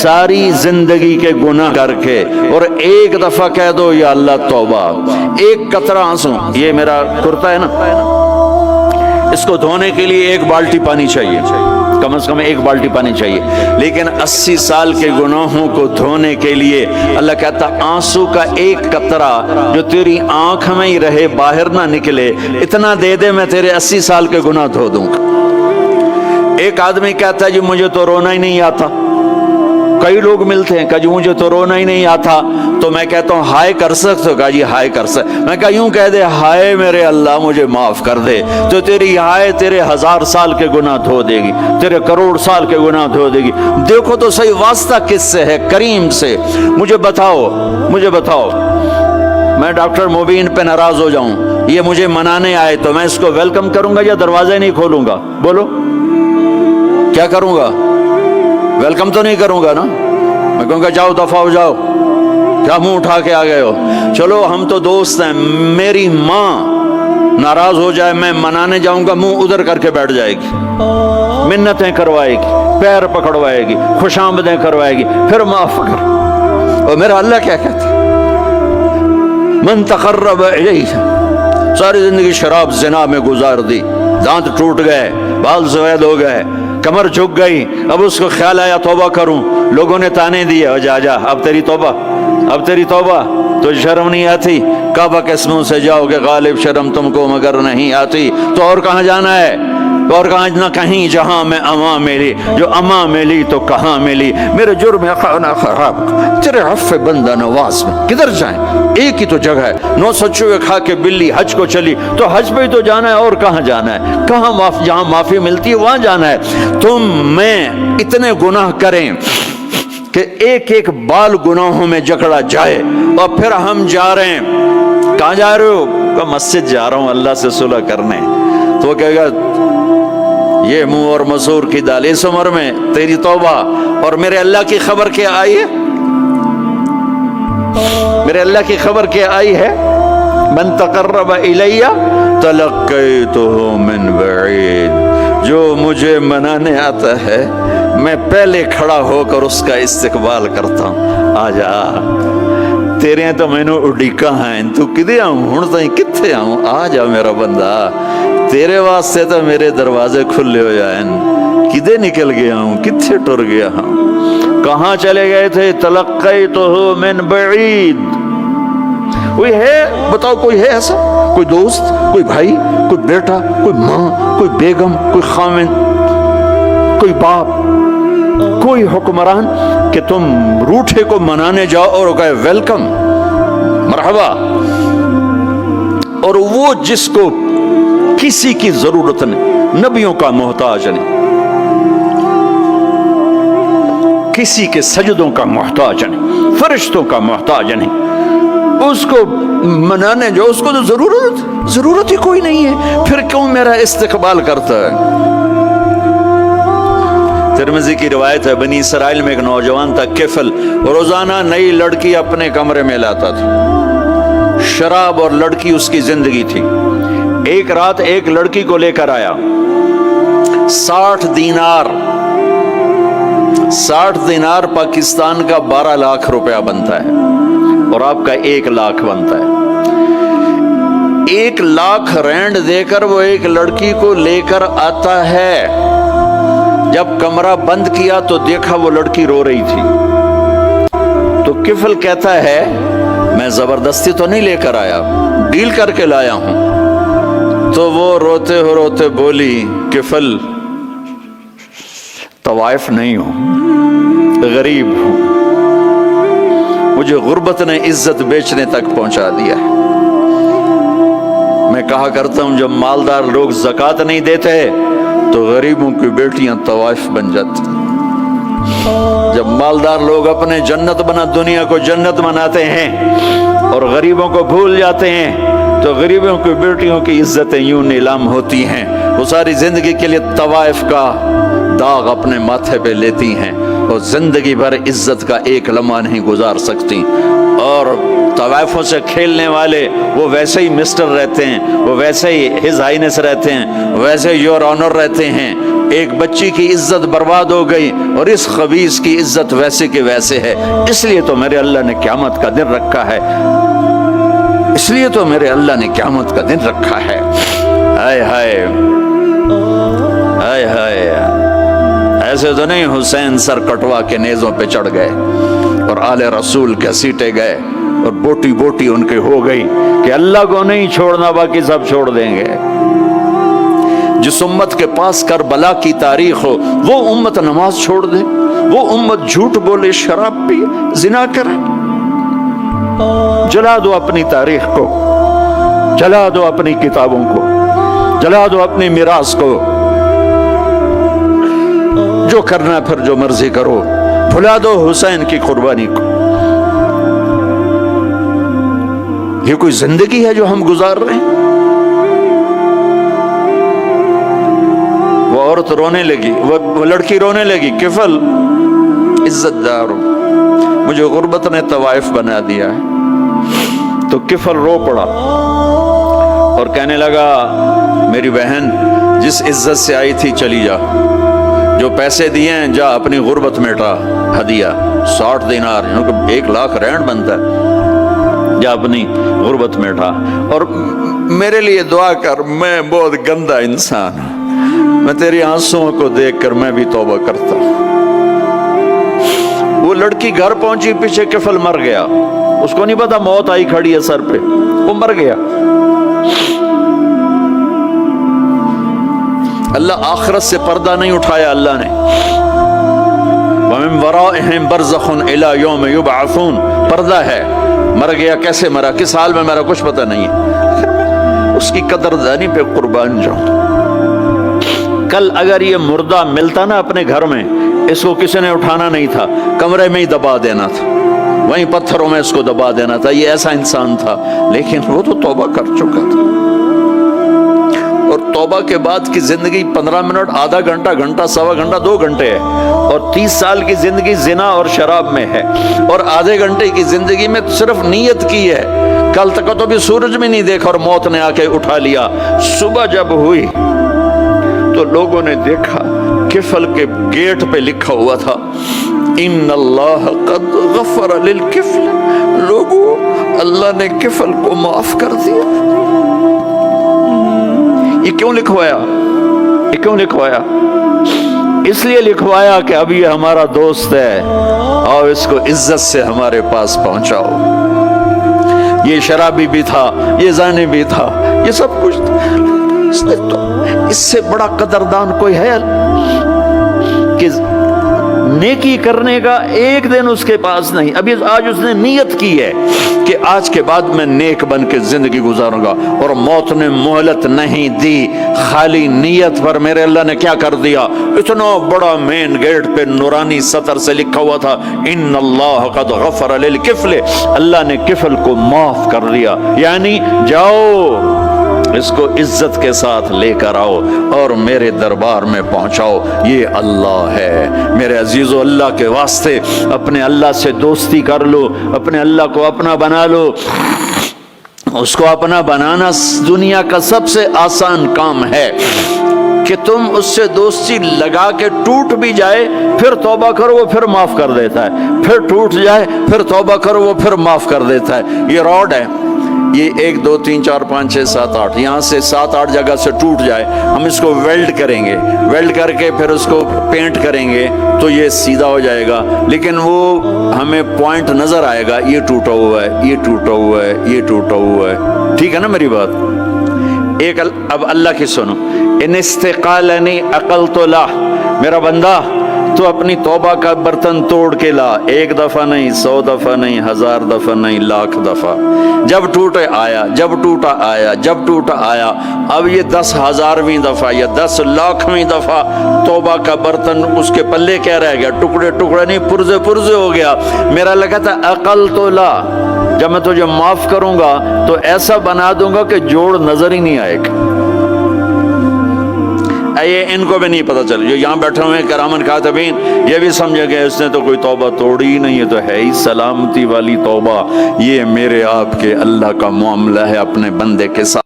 ساری زندگی کے گناہ کر کے اور ایک دفعہ کہہ دو یا اللہ توبہ، ایک قطرہ آنسو، یہ میرا کرتا ہے نا، اس کو دھونے کے لیے ایک بالٹی پانی چاہیے، کم از کم ایک بالٹی پانی چاہیے، لیکن 80 سال کے گناہوں کو دھونے کے لیے اللہ کہتا آنسو کا ایک قطرہ جو تیری آنکھ میں ہی رہے، باہر نہ نکلے، اتنا دے دے میں تیرے 80 سال کے گناہ دھو دوں گا۔ ایک آدمی کہتا ہے جی مجھے تو رونا ہی نہیں آتا، کئی لوگ ملتے ہیں کہ جی مجھے تو رونا ہی نہیں آتا، تو میں کہتا ہوں ہائے کر سکتے ہو؟ کہا جی ہائے کر سکتے، میں کہا یوں کہہ دے ہائے میرے اللہ مجھے معاف کر دے، تو تیری ہائے تیرے 1000 سال کے گناہ دھو دے گی، تیرے کروڑ سال کے گناہ دھو دے گی۔ دیکھو تو صحیح واسطہ کس سے ہے؟ کریم سے۔ مجھے بتاؤ میں ڈاکٹر مبین پہ ناراض ہو جاؤں، یہ مجھے منانے آئے تو میں اس کو ویلکم کروں گا یا دروازے نہیں کھولوں گا؟ بولو کیا کروں گا؟ ویلکم تو نہیں کروں گا نا، میں کہوں گا جاؤ دفعہ ہو جاؤ، کیا منہ اٹھا کے آ گئے ہو؟ چلو ہم تو دوست ہیں، میری ماں ناراض ہو جائے میں منانے جاؤں گا، منہ ادھر کر کے بیٹھ جائے گی، منتیں کروائے گی، پیر پکڑوائے گی، خوش آمدیں کروائے گی، پھر معاف کر۔ اور میرا اللہ کیا کہتا ہے؟ من تقرب الیہ، ساری زندگی شراب زنا میں گزار دی، دانت ٹوٹ گئے، بال سفید ہو گئے، کمر جھک گئی، اب اس کو خیال آیا توبہ کروں، لوگوں نے تانے دیے جا اب تیری توبہ، تو شرم نہیں آتی؟ کعبہ کے اسموں سے جاؤ گے غالب شرم تم کو مگر نہیں آتی، تو اور کہاں جانا ہے؟ اور کہاں نہ کہیں جہاں میں اما ملی، جو اما ملی تو کہاں ملی، میرے جرم خانہ خراب تیرے عفو بندہ نواز میں کدھر جائیں؟ ایک ہی تو جگہ ہے، 900 چوہے کھا کے بلی حج کو چلی، تو حج پہ ہی تو جانا ہے، اور کہاں جانا ہے؟ کہاں جہاں معافی ملتی ہے وہاں جانا ہے۔ تم میں اتنے گناہ کریں کہ ایک ایک بال گناہوں میں جکڑا جائے، اور پھر ہم جا رہے ہیں، کہاں جا رہے ہو؟ کہ مسجد جا رہا ہوں اللہ سے صلح کرنے، تو وہ کہے گا یہ منہ اور مسور کی دال، اس عمر میں تیری توبہ، اور میرے اللہ کی خبر کیا آئی ہے؟ میرے اللہ کی خبر کیا آئی ہے؟ من تقرب الی تلقیتہ من بعید، جو مجھے منانے آتا ہے میں پہلے کھڑا ہو کر اس کا استقبال کرتا ہوں۔ آ جا تیرے تو مینو اڈیکا ہیں، تو کدے آؤں ہوں تائیں کتھے آؤں؟ آ جا میرا بندہ، تیرے واسطے تو میرے دروازے کھلے ہو جائیں، کدے نکل گیا ہوں، کتھے ٹر گیا ہوں، کہاں چلے گئے تھے؟ تلقیتہ من بعید۔ کوئی ہے بتاؤ، کوئی ہے ایسا؟ کوئی دوست، کوئی بھائی، کوئی بیٹا، کوئی ماں، کوئی بیگم، کوئی خاوند، کوئی باپ، کوئی حکمران کہ تم روٹھے کو منانے جاؤ اور کہے ویلکم، مرحبا، اور وہ جس کو کسی کی ضرورت نہیں، نبیوں کا محتاج نہیں، کسی کے سجدوں کا محتاج نہیں، فرشتوں کا محتاج نہیں، اس کو منانے جو اس کو تو ضرورت ہی کوئی نہیں ہے، پھر کیوں میرا استقبال کرتا ہے؟ ترمذی کی روایت ہے، بنی اسرائیل میں ایک نوجوان تھا کفل، روزانہ نئی لڑکی اپنے کمرے میں لاتا تھا، شراب اور لڑکی اس کی زندگی تھی۔ ایک رات ایک لڑکی کو لے کر آیا، 60 دینار پاکستان کا 12 لاکھ روپیہ بنتا ہے، اور آپ کا 1 لاکھ بنتا ہے۔ 1 لاکھ رینڈ دے کر وہ ایک لڑکی کو لے کر آتا ہے، جب کمرہ بند کیا تو دیکھا وہ لڑکی رو رہی تھی، تو کفل کہتا ہے میں زبردستی تو نہیں لے کر آیا، ڈیل کر کے لایا ہوں۔ تو وہ روتے روتے بولی کفل طوائف نہیں ہوں، غریب ہوں، مجھے غربت نے عزت بیچنے تک پہنچا دیا ہے۔ میں کہا کرتا ہوں جب مالدار لوگ زکوٰۃ نہیں دیتے تو غریبوں کی بیٹیاں طوائف بن جاتی، جب مالدار لوگ اپنے دنیا کو جنت بناتے ہیں اور غریبوں کو بھول جاتے ہیں تو غریبوں کی بیٹیوں کی عزتیں یوں نیلام ہوتی ہیں، وہ ساری زندگی کے لیے طوائف کا داغ اپنے ماتھے پہ لیتی ہیں اور زندگی بھر عزت کا ایک لمحہ نہیں گزار سکتی۔ اور طوائفوں سے کھیلنے والے وہ ویسے ہی مسٹر رہتے ہیں، وہ ویسے ہی ہز ہائنس رہتے ہیں، ویسے یور آنر رہتے ہیں، ایک بچی کی عزت برباد ہو گئی اور اس خبیث کی عزت ویسے کے ویسے ہے، اس لیے تو میرے اللہ نے قیامت کا دن رکھا ہے، اس لیے تو میرے اللہ نے قیامت کا دن رکھا ہے۔ ہائے ہائے ہائے ہائے، ایسے تو نہیں حسین سر کٹوا کے نیزوں پہ چڑھ گئے اور آل رسول کے سیٹے گئے اور بوٹی بوٹی ان کے ہو گئی کہ اللہ کو نہیں چھوڑنا باقی سب چھوڑ دیں گے۔ جس امت کے پاس کربلا کی تاریخ ہو وہ امت نماز چھوڑ دے، وہ امت جھوٹ بولے، شراب پی، زنا کرے۔ جلا دو اپنی تاریخ کو، جلا دو اپنی کتابوں کو، جلا دو اپنی میراث کو، جو کرنا ہے پھر جو مرضی کرو، بھلا دو حسین کی قربانی کو۔ یہ کوئی زندگی ہے جو ہم گزار رہے ہیں؟ وہ عورت رونے لگی، وہ لڑکی رونے لگی، کفل عزت دار، مجھے غربت نے طوائف بنا دیا ہے۔ تو کفل رو پڑا اور کہنے لگا میری بہن جس عزت سے آئی تھی چلی جا، جو پیسے دیے ہیں جا اپنی غربت میٹا، ہدیہ 60 دینار، 1 لاکھ رینڈ بنتا ہے، جا اپنی غربت میٹا اور میرے لیے دعا کر، میں بہت گندا انسان ہوں، میں تیری آنسوؤں کو دیکھ کر میں بھی توبہ کرتا ہوں۔ وہ لڑکی گھر پہنچی، پیچھے کفل مر گیا، اس کو نہیں پتا موت آئی کھڑی ہے سر پہ، وہ مر گیا۔ اللہ آخرت سے پردہ نہیں اٹھایا اللہ نے۔ وَمِن وَرَائِهِمْ بَرْزَخٌ إِلَى يَوْمِ يُبْعَثُونَ، پردہ ہے، مر گیا، کیسے مرا، کس حال میں مرا، کچھ پتہ نہیں ہے، اس کی قدردانی پہ قربان جاؤں۔ کل اگر یہ مردہ ملتا نا اپنے گھر میں، اس کو کسی نے اٹھانا نہیں تھا، کمرے میں ہی دبا دینا تھا، وہیں پتھروں میں اس کو دبا دینا تھا، یہ ایسا انسان تھا، لیکن وہ تو توبہ کر چکا تھا۔ اور توبہ کے بعد کی زندگی 15 منٹ، آدھا گھنٹہ، گھنٹہ، سوا گھنٹہ، 2 گھنٹے ہے، اور 30 سال کی زندگی زنا اور شراب میں ہے، اور آدھے گھنٹے کی زندگی میں صرف نیت کی ہے۔ کل تک تو بھی سورج میں نہیں دیکھا اور موت نے آ کے اٹھا لیا۔ صبح جب ہوئی تو لوگوں نے دیکھا کفل کے گیٹ پہ لکھا ہوا تھا ان اللہ قد غفر للکفل، لوگوں اللہ نے کفل کو معاف کر دیا۔ یہ کیوں لکھوایا؟ یہ کیوں لکھوایا؟ اس لیے لکھوایا کہ اب یہ ہمارا دوست ہے، اور اس کو عزت سے ہمارے پاس پہنچاؤ۔ یہ شرابی بھی تھا، یہ زانی بھی تھا، یہ سب کچھ تھا، اس سے بڑا قدردان کوئی ہے کہ نیکی کرنے کا ایک دن اس کے پاس نہیں؟ ابھی آج اس نے نیت کی ہے کہ آج کے بعد میں نیک بن کے زندگی گزاروں گا، اور موت نے مہلت نہیں دی، خالی نیت پر میرے اللہ نے کیا کر دیا، اتنا بڑا مین گیٹ پہ نورانی سطر سے لکھا ہوا تھا ان اللہ قد غفر للکفل، اللہ نے کفل کو معاف کر دیا، یعنی جاؤ اس کو عزت کے ساتھ لے کر آؤ اور میرے دربار میں پہنچاؤ، یہ اللہ ہے۔ میرے عزیزو، اللہ کے واسطے اپنے اللہ سے دوستی کر لو، اپنے اللہ کو اپنا بنا لو۔ اس کو اپنا بنانا دنیا کا سب سے آسان کام ہے کہ تم اس سے دوستی لگا کے ٹوٹ بھی جائے پھر توبہ کرو وہ پھر معاف کر دیتا ہے، پھر ٹوٹ جائے پھر توبہ کرو وہ پھر معاف کر دیتا ہے۔ یہ راڈ ہے، یہ 1 2 3 4 5 6 7 8 یہاں سے 7 8 جگہ سے ٹوٹ جائے، ہم اس کو ویلڈ کریں گے، ویلڈ کر کے پھر اس کو پینٹ کریں گے تو یہ سیدھا ہو جائے گا، لیکن وہ ہمیں پوائنٹ نظر آئے گا، یہ ٹوٹا ہوا ہے، یہ ٹوٹا ہوا ہے، یہ ٹوٹا ہوا ہے۔ ٹھیک ہے نا میری بات؟ ایک اب اللہ کی سنو، ان استقالنی عقلت لہ، میرا بندہ تو اپنی توبہ کا برتن توڑ کے لا، 1 دفعہ نہیں، 100 دفعہ نہیں، 1000 دفعہ نہیں، 1,00,000 دفعہ، جب ٹوٹے آیا، جب ٹوٹا آیا، جب ٹوٹا آیا، اب یہ 10,000ویں دفعہ یا 10,00,000ویں دفعہ توبہ کا برتن اس کے پلے کیا رہ گیا، ٹکڑے ٹکڑے نہیں، پرزے پرزے ہو گیا۔ میرا لگا تھا عقل تو لا، جب میں تجھے معاف کروں گا تو ایسا بنا دوں گا کہ جوڑ نظر ہی نہیں آئے گا۔ یہ ان کو بھی نہیں پتہ چل، جو یہاں بیٹھے ہوئے ہیں کرامن کاتبین، یہ بھی سمجھے گئے اس نے تو کوئی توبہ توڑی ہی نہیں ہے، تو ہے ہی سلامتی والی توبہ۔ یہ میرے آپ کے اللہ کا معاملہ ہے اپنے بندے کے ساتھ۔